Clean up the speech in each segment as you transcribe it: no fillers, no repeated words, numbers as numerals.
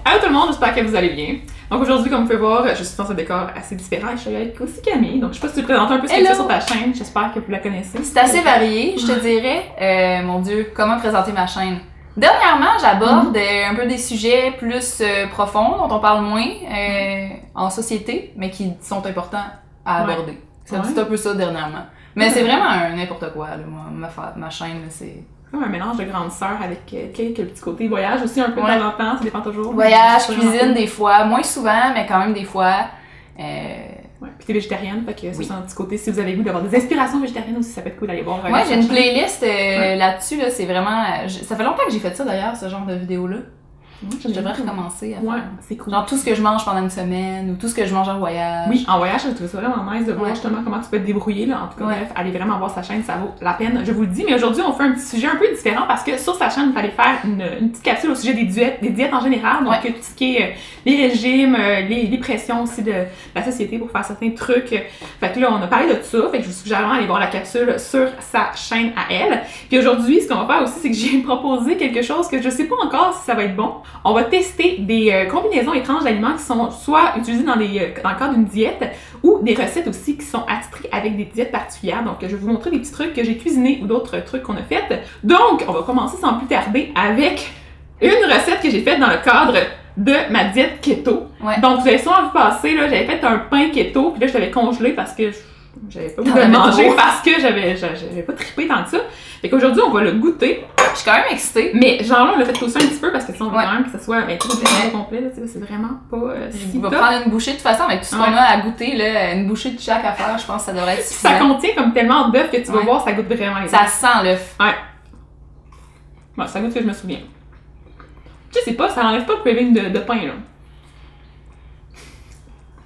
Allô tout le monde, j'espère que vous allez bien. Donc aujourd'hui, comme vous pouvez voir, je suis dans un décor assez différent. Je suis avec aussi Camille. Donc je sais pas si tu te présentes un peu ce que tu fais sur ta chaîne. J'espère que vous la connaissez. C'est assez varié, je te dirais. Mon Dieu, comment présenter ma chaîne? Dernièrement, j'aborde un peu des sujets plus profonds, dont on parle moins en société, mais qui sont importants à aborder. C'est un peu ça dernièrement. Mais c'est vraiment n'importe quoi, là, ma chaîne, c'est... Comme un mélange de grande sœur avec quelques petits côtés voyage aussi un peu de temps en temps, ça dépend toujours. Voyage, cuisine des fois, moins souvent, mais quand même des fois. Ouais, puis t'es végétarienne, fait que c'est un petit côté, si vous avez le goût d'avoir des inspirations végétariennes aussi, ça peut être cool d'aller voir. Ouais, j'ai une playlist là-dessus, là, c'est vraiment... ça fait longtemps que j'ai fait ça d'ailleurs, ce genre de vidéo-là. Je devrais recommencer à faire. C'est cool. Genre tout ce que je mange pendant une semaine, ou tout ce que je mange en voyage. Oui, en voyage, je trouve ça vraiment nice de voir justement comment tu peux te débrouiller, là. En tout cas, bref, allez vraiment voir sa chaîne, ça vaut la peine, je vous le dis. Mais aujourd'hui, on fait un petit sujet un peu différent parce que sur sa chaîne, il fallait faire une petite capsule au sujet des diètes en général. Donc, tout ce qui est les régimes, les pressions aussi de la société pour faire certains trucs. Fait que là, on a parlé de ça. Fait que je vous suggère vraiment d'aller voir la capsule sur sa chaîne à elle. Puis aujourd'hui, ce qu'on va faire aussi, c'est que j'ai proposé quelque chose que je sais pas encore si ça va être bon. On va tester des combinaisons étranges d'aliments qui sont soit utilisés dans le cadre d'une diète ou des recettes aussi qui sont attitrées avec des diètes particulières. Donc, je vais vous montrer des petits trucs que j'ai cuisinés ou d'autres trucs qu'on a fait. Donc, on va commencer sans plus tarder avec une recette que j'ai faite dans le cadre de ma diète keto. Donc, vous avez sûrement vu passer, là, j'avais fait un pain keto, puis là, je l'avais congelé parce que j'avais pas voulu le manger parce que j'avais pas trippé tant que ça. Fait qu'aujourd'hui, on va le goûter. Je suis quand même excitée. Mais genre là, on l'a fait toasser un petit peu parce que sinon, on veut quand même que ça soit tout au complet. Là, c'est vraiment pas si on va prendre une bouchée de toute façon avec tout ce qu'on a à goûter. Là, une bouchée de chaque affaire, je pense que ça devrait être suffisant. Ça contient comme tellement d'œufs que tu vas voir, ça goûte vraiment les œufs. Ça sent l'œuf. Ouais. Bon, ça goûte que je me souviens. Tu sais, c'est pas, ça enlève pas le craving de pain, là.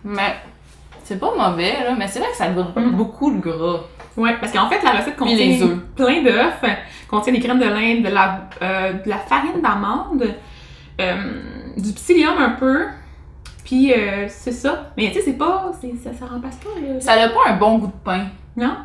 Mais c'est pas mauvais, là, mais c'est vrai que ça goûte beaucoup le gras. Ouais, parce qu'en fait, la recette contient plein d'œufs, contient des crèmes de lin, de la farine d'amande, du psyllium un peu, puis c'est ça. Mais tu sais, c'est pas, ça remplace pas. Ça n'a pas un bon goût de pain. Non?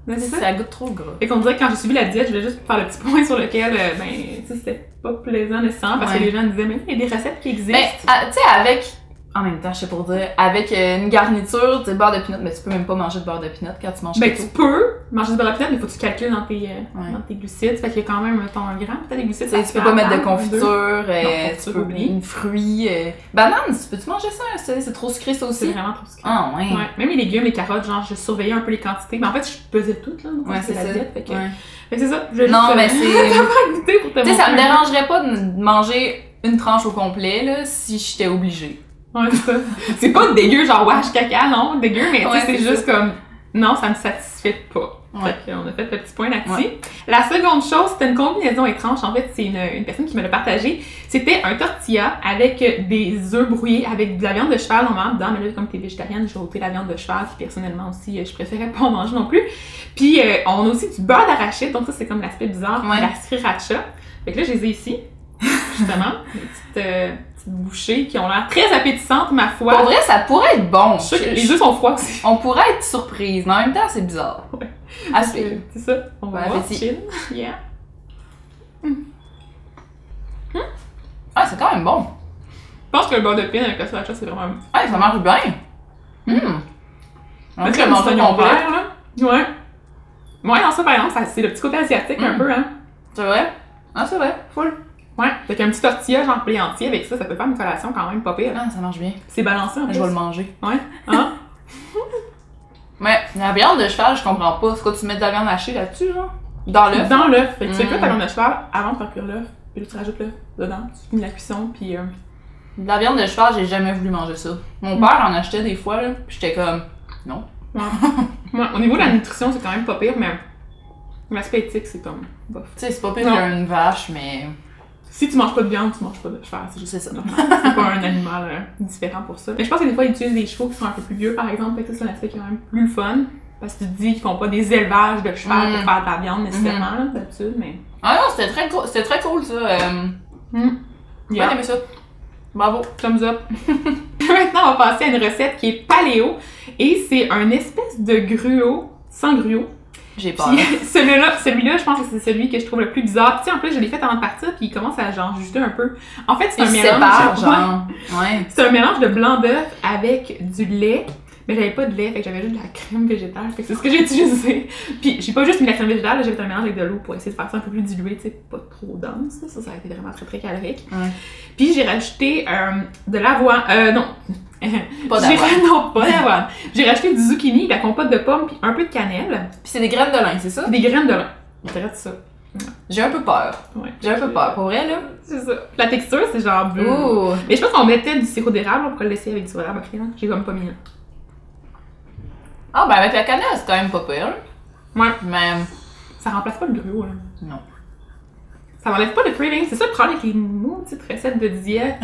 C'est ça. Ça goûte trop gras. Fait qu'on dirait que quand j'ai suivi la diète, je voulais juste faire le petit point sur lequel, tu sais, c'était pas plaisant nécessairement parce que les gens disaient, mais il y a des recettes qui existent. Mais, tu sais, avec... En même temps, je sais pour dire, avec une garniture, tu sais, beurre de pinot, mais tu peux même pas manger de beurre de pinot quand tu manges keto. Tu peux manger du beurre de pinot, mais faut que tu calcules dans tes glucides. Fait qu'il y a quand même, mettons, un gramme, peut-être des glucides. Tu peux pas mettre de confiture, tu peux oublier. Une fruit. Banane, peux-tu manger ça? C'est trop sucré, ça aussi? C'est vraiment trop sucré. Ah, ouais. Même les légumes, les carottes, genre, je surveillais un peu les quantités. Mais en fait, je pesais toutes, là. Ouais, c'est ça. Diète, fait que c'est ça. Non, mais c'est... goûter pour te montrer. Tu sais, ça me dérangerait pas de manger une tranche au complet, là, si j'étais obligée. Ouais, c'est ça. C'est pas dégueu, genre wesh caca, non, dégueu, mais tu sais, c'est juste comme non, ça me satisfait pas. Fait qu'on a fait le petit point là-dessus. La seconde chose, c'était une combinaison étrange. En fait, c'est une personne qui me l'a partagé. C'était un tortilla avec des œufs brouillés avec de la viande de cheval normalement dedans. Mais là, comme t'es végétarienne, j'ai ôté la viande de cheval. Puis personnellement aussi, je préférais pas en manger non plus. Puis on a aussi du beurre d'arachide. Donc ça, c'est comme l'aspect bizarre de la sriracha. Fait que là, je les ai ici. Justement, des petites bouchées qui ont l'air très appétissantes, ma foi. Pour vrai, ça pourrait être bon. Les œufs sont froids aussi. On pourrait être surprise, mais en même temps, c'est bizarre. Ouais. C'est ça. On va voir. Chill. Yeah. Ah, c'est quand même bon. Je pense que le beurre de pin avec la sriracha, c'est vraiment... Ah, ça marche bien. Est-ce que mon oignon vert, là? Ouais. Ouais, non, ça, par exemple, c'est le petit côté asiatique un peu, hein. C'est vrai? Ah, c'est vrai. Full. Ouais, fait un petit tortilla, genre blé entier avec ça, ça peut faire une collation quand même pas pire. Ah, ça marche bien. C'est balancé en plus. Je vais le manger. Ouais. Hein? Mais la viande de cheval, je comprends pas. C'est quoi, tu mets de la viande hachée là-dessus, genre? Dans l'œuf? Dans l'œuf. Fait que tu fais quoi ta viande de cheval avant de faire cuire l'œuf? Puis là, tu rajoutes l'œuf dedans, tu finis la cuisson, puis... De la viande de cheval, j'ai jamais voulu manger ça. Mon père en achetait des fois, là, pis j'étais comme... Non. Ouais, au niveau de la nutrition, c'est quand même pas pire, mais... L'aspect éthique, c'est comme... bof. Tu sais, c'est pas pire qu'une vache, mais... Si tu manges pas de viande, tu manges pas de cheval, c'est juste ça. C'est pas un animal différent pour ça. Mais je pense que des fois, ils utilisent des chevaux qui sont un peu plus vieux, par exemple, fait que ça, c'est un aspect qui est quand même plus le fun. Parce que tu te dis qu'ils font pas des élevages de cheval pour faire de la viande nécessairement, là, d'habitude, mais... Ah non, c'était très cool, ça. J'ai aimé ça. Bravo. Thumbs up. Maintenant, on va passer à une recette qui est paléo, et c'est un espèce de gruau, sans gruau, J'ai peur. Puis celui-là, je pense que c'est celui que je trouve le plus bizarre. Puis tu sais, en plus, je l'ai fait avant de partir, puis il commence à genre juger un peu. En fait, c'est un mélange. Sépare, genre. Ouais. C'est un mélange de blanc d'œuf avec du lait. Mais j'avais pas de lait, fait que j'avais juste de la crème végétale. Fait que c'est ce que j'ai utilisé. Puis j'ai pas juste mis de la crème végétale, j'avais fait un mélange avec de l'eau pour essayer de faire ça un peu plus dilué, tu sais, pas trop dense. Ça a été vraiment très très calorique. Ouais. Puis j'ai rajouté de l'avoine. Non. Pas d'avoine. Non, pas d'avoine. J'ai rajouté du zucchini, de la compote de pommes, puis un peu de cannelle. Puis c'est des graines de lin, c'est ça? Puis des graines de lin. Je dirais ça. J'ai un peu peur. Ouais. J'ai un peu peur. Pour vrai, là? C'est ça. La texture, c'est genre bleu. Ouh! Mais je pense qu'on mettait du sirop d'érable, on pourrait le laisser avec du sirop d'érable. J'ai comme pas mis là. Ah, ben avec la cannelle, c'est quand même pas pire. Ouais. Mais. Ça remplace pas le gruau, là. Non. Ça m'enlève pas le craving. C'est ça le problème avec les maudites recettes de diète.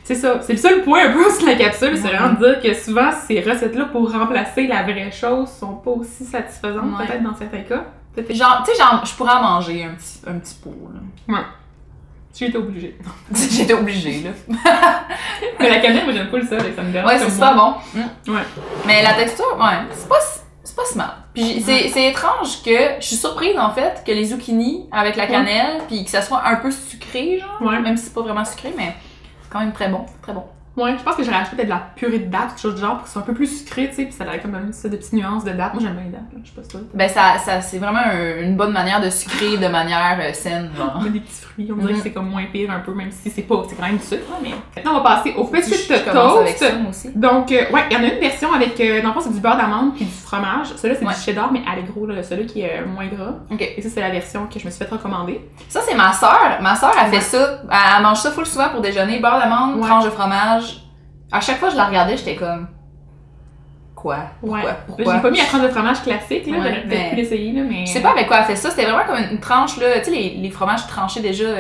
C'est ça. C'est le seul point un peu sur la capsule, c'est vraiment de dire que souvent, ces recettes-là, pour remplacer la vraie chose, sont pas aussi satisfaisantes, peut-être dans certains cas. Genre, tu sais, je pourrais en manger un petit pot, là. Ouais. J'ai été obligée. J'étais obligée, là. Mais la cannelle, moi, j'aime pas le ça, ça me dérange. Ouais, c'est super bon. Ouais. Mais la texture, ouais, c'est pas smart. Puis c'est étrange que, je suis surprise, en fait, que les zucchini avec la cannelle, puis que ça soit un peu sucré, genre. Ouais. Même si c'est pas vraiment sucré, mais c'est quand même très bon, très bon. Ouais, je pense que j'aurais acheté peut-être de la purée de date, quelque chose du genre, pour que ce soit un peu plus sucré, tu sais, puis ça aurait comme même ça, des petites nuances de date. Moi, j'aime bien les dates, là, je sais pas ça. Ben, ça c'est vraiment une bonne manière de sucrer de manière saine, genre. Des petits fruits, on dirait que c'est comme moins pire un peu, même si c'est quand même du sucre, là, mais... Maintenant, on va passer au petit Je commence avec toast. ça, moi aussi. Donc, ouais, il y en a une version avec, dans le fond, c'est du beurre d'amande puis du fromage. Celui-là, c'est Ouais. du cheddar, mais allégro, là, celui qui est moins gras. Ok. Et ça, c'est la version que je me suis fait recommander. Ça, c'est ma sœur. Ma sœur, elle fait ça. Elle mange ça full souvent pour déjeuner. Beurre d'amande, Ouais. tranche de fromage. À chaque fois que je la regardais, j'étais comme... Quoi? Ouais. Pourquoi? Là, j'ai pas mis la tranche de fromage classique, là, Ouais, j'aurais peut-être mais- pu l'essayer, là, mais... Je sais pas avec quoi elle fait ça. C'était vraiment comme une tranche, là. Tu sais, les fromages tranchés déjà... tu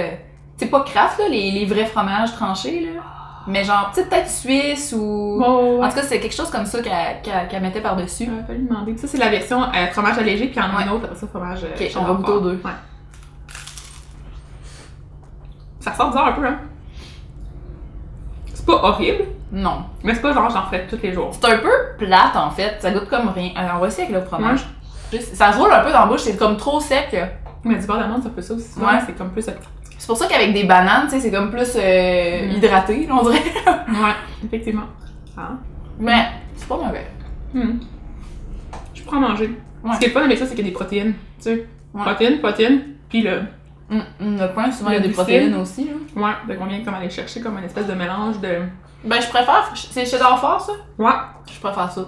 sais, pas Kraft, là, les vrais fromages tranchés, là. Mais genre, tu sais, peut-être suisse ou... Oh, ouais. En tout cas, c'est quelque chose comme ça qu'elle mettait par-dessus. Il fallu demander. Ça, c'est la version fromage allégé, puis il y en a Ouais. une autre, après ça, fromage... Ok, on cheddar va goûter aux fort. deux. Ouais. Ça ressort bizarre un peu, hein? C'est pas horrible, Non. mais c'est pas genre j'en ferais tous les jours. C'est un peu plate, en fait. Ça goûte comme rien. Alors, on va essayer avec le fromage. Ça roule un peu dans la bouche. C'est comme trop sec. Mais du beurre d'amande, ça fait ça aussi. Ouais. C'est comme plus... C'est pour ça qu'avec des bananes, tu sais, c'est comme plus hydraté, là, on dirait. Ouais, effectivement. Ah. Mais c'est pas mauvais. Je prends à manger. Ouais. Ce qui est fun avec ça, c'est qu'il y a des protéines. Tu sais, Ouais. protéines, puis le... Le pain, souvent, il y a Le des glucide. protéines aussi. Là. Ouais, donc on vient comme aller chercher comme une espèce de mélange de... Ben, je préfère. C'est cheddar fort, ça? Ouais. Je préfère ça.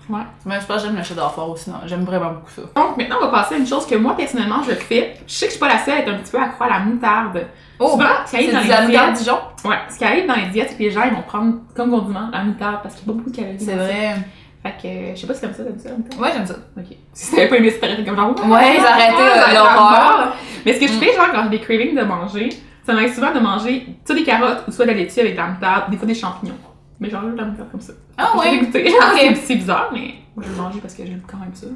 Ouais. Mais je pense que j'aime le cheddar fort aussi. Non, j'aime vraiment beaucoup ça. Donc maintenant, on va passer à une chose que moi, personnellement, je fais. Je sais que je suis pas la seule à être un petit peu accro à la moutarde. Souvent, ce qui arrive dans c'est les de la moutarde diètes... Dijon? Ouais, ce qui arrive dans les diètes, c'est que les gens, ils vont prendre comme condiment la moutarde parce qu'il n'y a pas beaucoup de calories. C'est dans ça. vrai. Fait que, je sais pas si t'aimes ça, la moutarde. Ouais, j'aime ça. Ok. Si t'avais pas aimé ça, t'arrêtais comme genre... Ouais, ils arrêtaient l'horreur. Mais ce que je fais, genre, quand j'ai des cravings de manger, ça m'arrive souvent de manger soit des carottes ou soit de la laitue avec de la moutarde, des fois des champignons. Mais genre, de la moutarde comme ça. Ah Je ouais? l'ai goûté. Ok. C'est bizarre, mais moi, je vais le manger parce que j'aime quand même ça.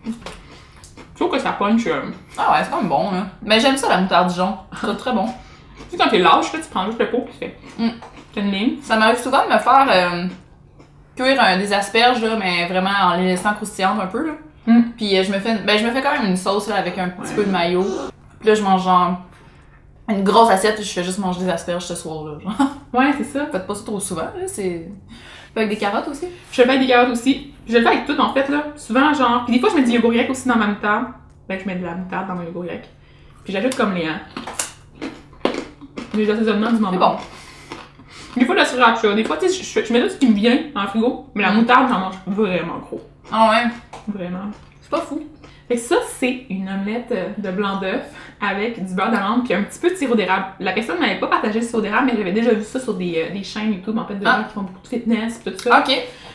Je trouve que ça punch. Ah ouais, c'est quand même bon, là. Mais j'aime ça, la moutarde Dijon. C'est très bon. Tu sais, quand t'es lâche, là, tu prends juste le pot puis tu fais. T'as une ligne. Ça m'arrive souvent de me faire cuire des asperges, là, mais vraiment en les laissant croustillantes un peu, là. Puis je me fais quand même une sauce, là, avec un petit peu de mayo. Puis là, je mange genre une grosse assiette, je fais juste manger des asperges ce soir-là, genre. Ouais, c'est ça. Faites pas ça trop souvent, là, c'est... Avec des carottes aussi? Je le fais avec des carottes aussi. Je le fais avec tout, en fait, là. Souvent, genre. Puis des fois, je mets du yogourt grec aussi dans ma moutarde. Ben, je mets de la moutarde dans mon yogourt grec. Puis j'ajoute comme les assaisonnements du moment. C'est bon. Des fois, de la sriracha. Des fois, tu sais, je mets tout ce qui me vient dans le frigo. Mais la moutarde, j'en mange vraiment gros. Ah ouais? Vraiment. C'est pas fou. Fait que ça, c'est une omelette de blanc d'œuf avec du beurre d'amande puis un petit peu de sirop d'érable. La personne m'avait pas partagé le sirop d'érable, mais j'avais déjà vu ça sur des chaînes YouTube, en fait, de gens qui font beaucoup de fitness pis tout ça. Ok.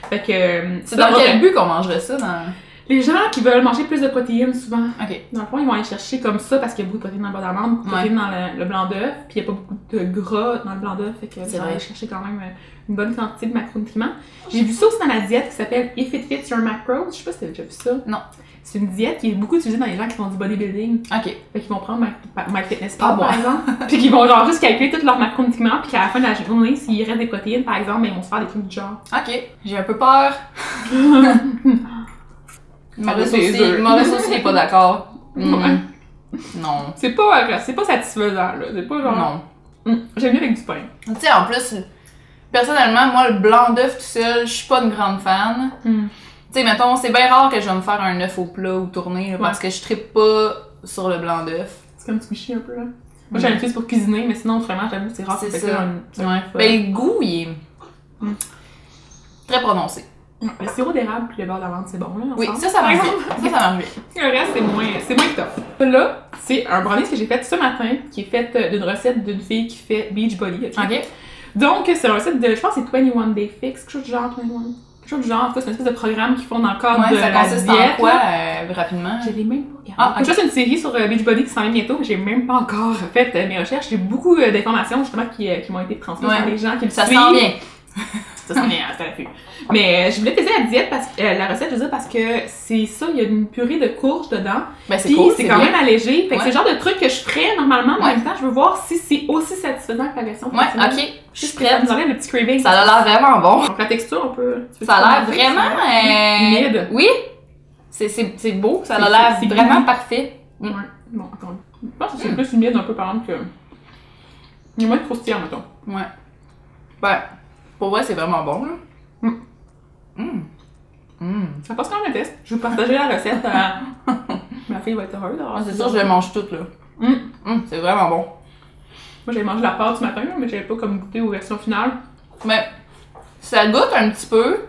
Fait que... C'est dans quel but qu'on mangerait ça dans... Les gens qui veulent manger plus de protéines, souvent, Ok. dans le fond, ils vont aller chercher comme ça parce qu'il y a beaucoup de protéines dans le beurre d'amande, beaucoup de protéines dans le blanc d'œuf, puis il y a pas beaucoup de gras dans le blanc d'œuf, fait que C'est ils vont vrai. aller chercher quand même une bonne quantité de macronutriments. J'ai vu ça aussi dans la diète qui s'appelle If It Fits Your Macros, je sais pas si t'as déjà vu ça. Non. C'est une diète qui est beaucoup utilisée dans les gens qui font du bodybuilding. Ok. Fait qu'ils vont prendre MyFitnessPal, Ah bon. par exemple, puis qu'ils vont genre juste calculer tous leurs macronutriments, puis qu'à la fin de la journée, s'il reste des protéines, par exemple, ben, ils vont se faire des trucs du genre. Ok. J'ai un peu peur. Maurice aussi n'est pas d'accord. Ouais. Non. C'est pas satisfaisant, là. C'est pas genre... Non. J'aime mieux avec du pain. Tu sais, en plus, personnellement, moi, le blanc d'œuf tout seul, je suis pas une grande fan. Tu sais, mettons, c'est bien rare que je vais me faire un œuf au plat ou tourné, là, parce que je trippe pas sur le blanc d'œuf. C'est comme squishy un peu, là. Moi, j'ai l'habitude pour cuisiner, mais sinon, autrement, j'avoue, c'est rare que C'est ça. ça. Ben, le goût, il est très prononcé. Le sirop d'érable puis le beurre d'amande, c'est bon, là. Oui, ensemble. ça marche bien. Ça marche bien. Le reste, c'est moins top. Là, c'est un brownie que j'ai fait ce matin, qui est fait d'une recette d'une fille qui fait Beachbody. OK. Donc, c'est une recette de, je pense que c'est 21 Day Fix, quelque chose du genre, 21. Quelque chose du genre, en tout cas, c'est une espèce de programme qu'ils font dans le cadre de ça la consiste diète. en quoi, là. rapidement? Je l'ai même pas regardé. Ah, ok. Juste une série sur Beachbody qui s'en vient bientôt, mais j'ai même pas encore fait mes recherches. J'ai beaucoup d'informations, justement, qui m'ont été transmises par des gens qui le Ça suivent. sent bien. Ça sent bien, tout à fait. Mais je voulais tester la diète, la recette, je veux dire, parce que c'est ça, il y a une purée de courge dedans. Ben, c'est Puis cool, c'est quand bien. même allégé. Fait que Ouais. c'est le genre de truc que je ferais normalement, mais en Ouais. même temps, je veux voir si c'est aussi satisfaisant que la version Ouais, traditionnelle. OK. Je suis Ça prête. nous enlève le petit craving. Ça a l'air vraiment bon. Donc la texture, on peut... Ça a l'air vraiment... humide. Oui. C'est beau. Ça a C'est- l'air c'est vraiment goûtu. parfait. Ouais. Bon, attends. Je pense que c'est plus humide un peu, par exemple, que... Il est moins croustillant, mettons. Ouais. Ben, pour vrai, c'est vraiment bon, là. Ça passe quand même le test. Je vais partager la recette à... Ma fille va être heureuse. Ah, c'est sûr, je les mange toutes, là. C'est vraiment bon. Moi, j'ai mangé la pâte ce matin, là, mais j'avais pas comme goûté aux versions finales. Mais ça goûte un petit peu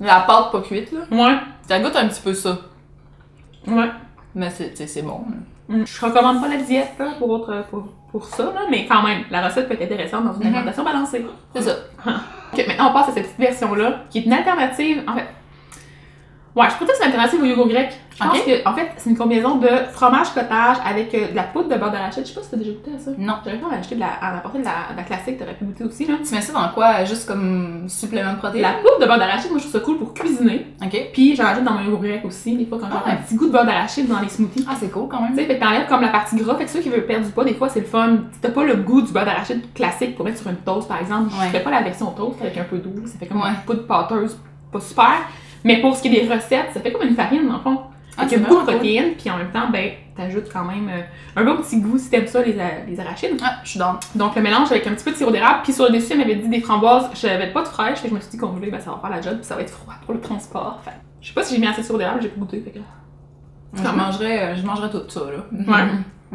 la pâte pas cuite, là. Ouais. Ça goûte un petit peu ça. Ouais. Mais c'est bon, là. Je recommande pas la diète là, pour ça, là, mais quand même, la recette peut être intéressante dans une alimentation balancée. C'est ça. Ok, maintenant on passe à cette petite version-là, qui est une alternative, en fait. Ouais, je pourrais dire que c'est une alternative au yogourt grec. Je pense Ok. que, en fait, c'est une combinaison de fromage cottage avec de la poudre de beurre d'arachide. Je sais pas si t'as déjà goûté à ça. Non. J'aurais pas acheté à apporter de la classique, t'aurais pu goûter aussi, là. Tu mets ça dans quoi? Juste comme supplément de protéines? La poudre de beurre d'arachide, moi je trouve ça cool pour cuisiner. OK. Puis j'en rajoute dans mon yogourt grec aussi, des fois quand j'ai Ah. un petit goût de beurre d'arachide dans les smoothies. Ah, c'est cool quand même. Tu sais, fait que t'enlèves comme la partie gras, fait que ceux qui veulent perdre du poids, des fois c'est le fun. Si t'as pas le goût du beurre d'arachide classique pour mettre sur une toast par exemple, Ouais. je fais pas la version toast avec un peu d'eau, ça fait comme Ouais. une poudre pâteuse, pas super. Mais pour ce qui est des recettes, ça fait comme une farine dans le fond. Ah, Fait c'est qu'il y a beaucoup de vraiment protéines, puis en même temps, ben, t'ajoutes quand même un bon petit goût si t'aimes ça, les arachides. Ah, je suis dans. Donc le mélange avec un petit peu de sirop d'érable, puis sur le dessus, elle m'avait dit des framboises, j'avais pas de fraîches, fait que je me suis dit congelé, ben ça va faire la job, puis ça va être froid pour le transport. Fait je sais pas si j'ai mis assez de sirop d'érable, j'ai pas goûté, fait que... Je mangerais tout ça, là. Ouais.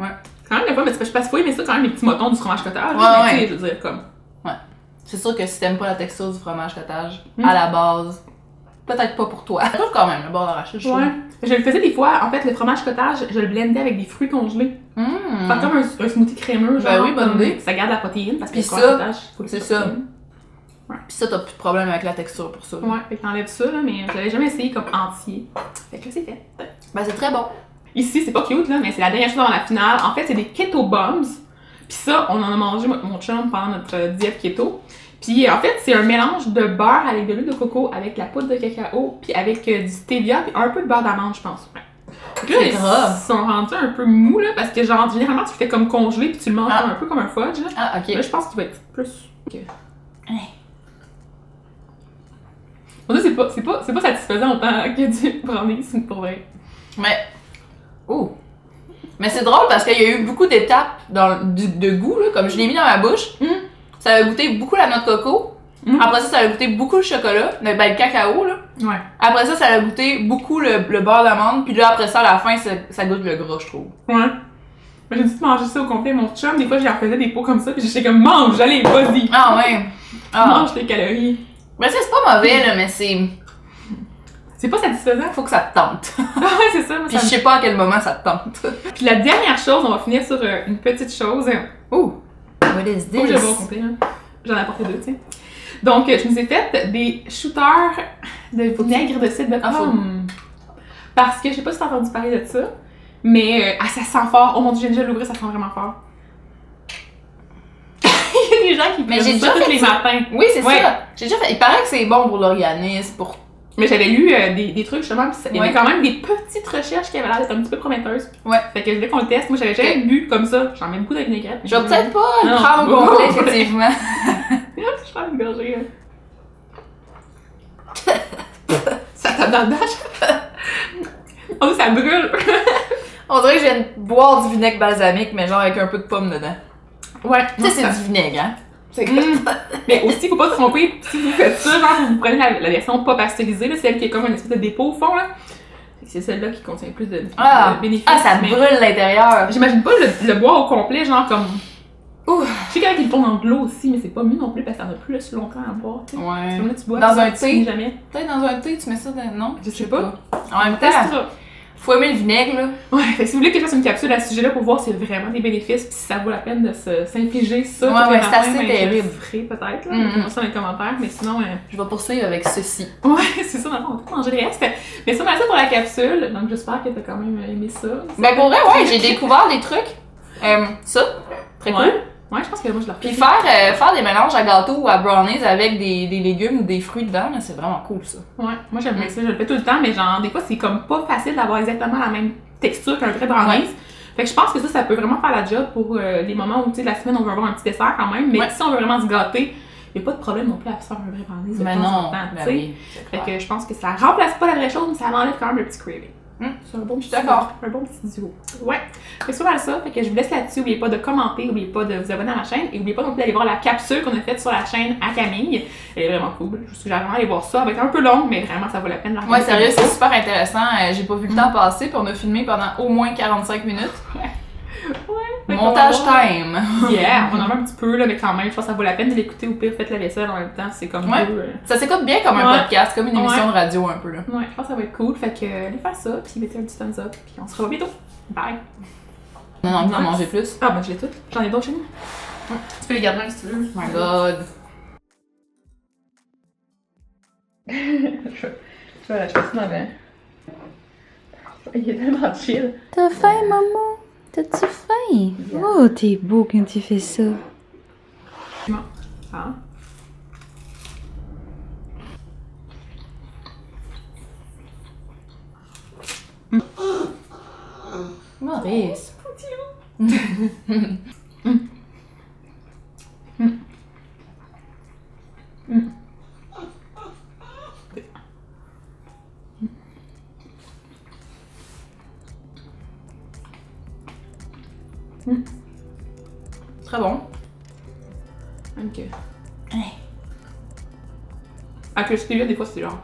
Ouais. Quand même, des fois, mais je passe pas aimer ça quand même, les petits motons du fromage cottage. Ouais, mais ouais. tu sais, je veux dire, comme... C'est sûr que si t'aimes pas la texture du fromage cottage, à la base, peut-être pas pour toi. Je trouve quand même le beurre d'arachide, je trouve. Ouais. Je le faisais des fois, en fait, le fromage cottage, je le blendais avec des fruits congelés. Faire comme un smoothie crémeux, genre. Ben oui, bonne comme- idée. Ça garde la protéine, parce que Puis le fromage ça, cottage, faut le c'est protéine. Puis ça, t'as plus de problème avec la texture pour ça. Ouais, fait que t'enlèves ça, là, mais je l'avais jamais essayé comme entier. Fait que là, c'est fait. Ben c'est très bon. Ici, c'est pas cute, là, mais c'est la dernière chose avant la finale. En fait, c'est des keto bombs. Puis ça, on en a mangé, moi, mon chum, pendant notre diète keto. Puis en fait, c'est un mélange de beurre avec de l'huile de coco, avec la poudre de cacao, puis avec du stevia, puis un peu de beurre d'amande, je pense. Ouais. Fait que là, C'est ils gras. sont rendus un peu mous, là, parce que genre, généralement, tu le fais comme congelé, puis tu le manges Ah. comme un peu comme un fudge, là. Ah, ok. Là, je pense qu'il va être plus que... Hein. Bon, ça, c'est pas satisfaisant autant que du brownie, c'est pour vrai. Mais. Oh! Mais c'est drôle parce qu'il y a eu beaucoup d'étapes de goût, là, comme je l'ai mis dans ma bouche. Ça a goûté beaucoup la noix de coco. Après ça a goûté beaucoup le chocolat, le cacao, là. Ouais. Après ça a goûté beaucoup le beurre d'amande. Puis là, après ça, à la fin, ça goûte le gras, je trouve. Ouais. Mais j'ai dit de manger ça au complet. Mon chum, des fois, j'en faisais des pots comme ça, puis j'étais comme, mange, allez, vas-y. Ah ouais. Ah. Mange tes calories. Mais ça, c'est pas mauvais, là, mais c'est. C'est pas satisfaisant. Faut que ça te tente. Ah ouais, c'est ça. Moi, Puis ça je sais pas à quel moment ça te tente. Puis la dernière chose, on va finir sur une petite chose. Oh! What is Faut que je le vois au complet, là. J'en ai apporté deux, tu sais. Donc, je nous ai fait des shooters de vinaigre de cidre de pomme. Parce que, je sais pas si t'as entendu parler de ça, mais ça sent fort. Oh mon dieu, j'ai déjà l'ouvrir, ça sent vraiment fort. Il y a des gens qui Mais prennent j'ai ça déjà tous fait les ça. matins. Oui, c'est Ouais. ça. J'ai déjà fait. Il paraît que c'est bon pour l'organisme, pour. Mais j'avais lu des trucs justement, pis il y avait Ouais. quand même des petites recherches qui avaient l'air d'être un petit peu prometteuses. Ouais. Fait que je voulais qu'on le teste. Moi, j'avais jamais bu comme ça. J'en mets beaucoup de vinaigrette. Je vais peut-être pas le Non. prendre au complet, effectivement. Je prends une gorgée. Ça t'a dans le dash. Oh, ça brûle! On dirait que je viens de boire du vinaigre balsamique, mais genre avec un peu de pomme dedans. Ouais, Tu sais, c'est du vinaigre, hein? C'est Mais aussi, faut pas se tromper, si vous faites ça, genre, vous prenez la version pas pasteurisée, là, celle qui est comme une espèce de dépôt au fond, là. C'est celle-là qui contient plus de bénéfices. Ah, ça brûle l'intérieur! J'imagine pas le boire au complet, genre comme. Ouh. Je sais qu'il y en a qui le font dans de l'eau aussi, mais c'est pas mieux non plus parce que t'en as plus là, si longtemps à boire. T'sais. Ouais. Comme là, tu bois, Dans tu un finis thé? jamais. Peut-être dans un thé, tu mets ça dans... Non? Je sais pas. En même temps, Testera. faut aimer le vinaigre, là. Ouais, fait que si vous voulez que je fasse une capsule à ce sujet-là pour voir s'il y a vraiment des bénéfices puis si ça vaut la peine de s'infliger ça. Ouais, c'est assez terrible. Je ferai peut-être, là. Mm-hmm. Mettez-moi ça dans les commentaires, mais sinon. Je vais poursuivre avec ceci. Ouais, c'est ça, dans le fond, on peut manger les restes. Mais ça, merci pour la capsule. Donc, j'espère que t'as quand même aimé ça. Ben, pour vrai, ouais, j'ai découvert des trucs. Ça, très cool. Ouais, je pense que moi, je leur Puis faire des mélanges à gâteau ou à brownies avec des légumes ou des fruits dedans, là, c'est vraiment cool, ça. Ouais, moi, j'aime bien ça. Je le fais tout le temps, mais genre, des fois, c'est comme pas facile d'avoir exactement la même texture qu'un vrai brownies. Ouais. Fait que je pense que ça peut vraiment faire la job pour les moments où, tu sais, la semaine, on veut avoir un petit dessert quand même. Mais si on veut vraiment se gâter, il n'y a pas de problème non plus à faire un vrai brownies de temps en temps, tu sais. Oui, fait que je pense que ça remplace pas la vraie chose, mais ça enlève quand même le petit craving. C'est un bon petit d'accord. Un bon petit duo. Ouais. C'est souvent ça. Fait que je vous laisse là-dessus. N'oubliez pas de commenter, n'oubliez pas de vous abonner à la chaîne et n'oubliez pas non plus d'aller voir la capsule qu'on a faite sur la chaîne à Camille. Elle est vraiment cool. Je vous suggère vraiment d'aller voir ça. Elle va être un peu longue, mais vraiment ça vaut la peine de la regarder. Ouais, sérieux, c'est super intéressant. J'ai pas vu le temps passer, puis on a filmé pendant au moins 45 minutes. Ouais. Montage time! Yeah, on en a un petit peu, là, mais quand même, je pense que ça vaut la peine de l'écouter. Au pire, faites la vaisselle en même temps. C'est comme Ça s'écoute bien comme un podcast, comme une émission de radio un peu, là. Ouais, je pense que ça va être cool. Fait que allez faire ça, puis mettez un petit thumbs up, puis on se revoit bientôt. Bye! On a envie d'en manger plus. Ah, ben je l'ai toutes. J'en ai d'autres chez nous. Tu peux les garder si tu veux. Oh my god! Je vais la chasser dans le... Il est tellement chill. T'as faim, maman? T'as-tu faim? Yeah. Oh, t'es beau quand tu fais ça. Ah. Maurice! Très bon. Ok. Ah, que je t'ai vu, des fois, c'est genre.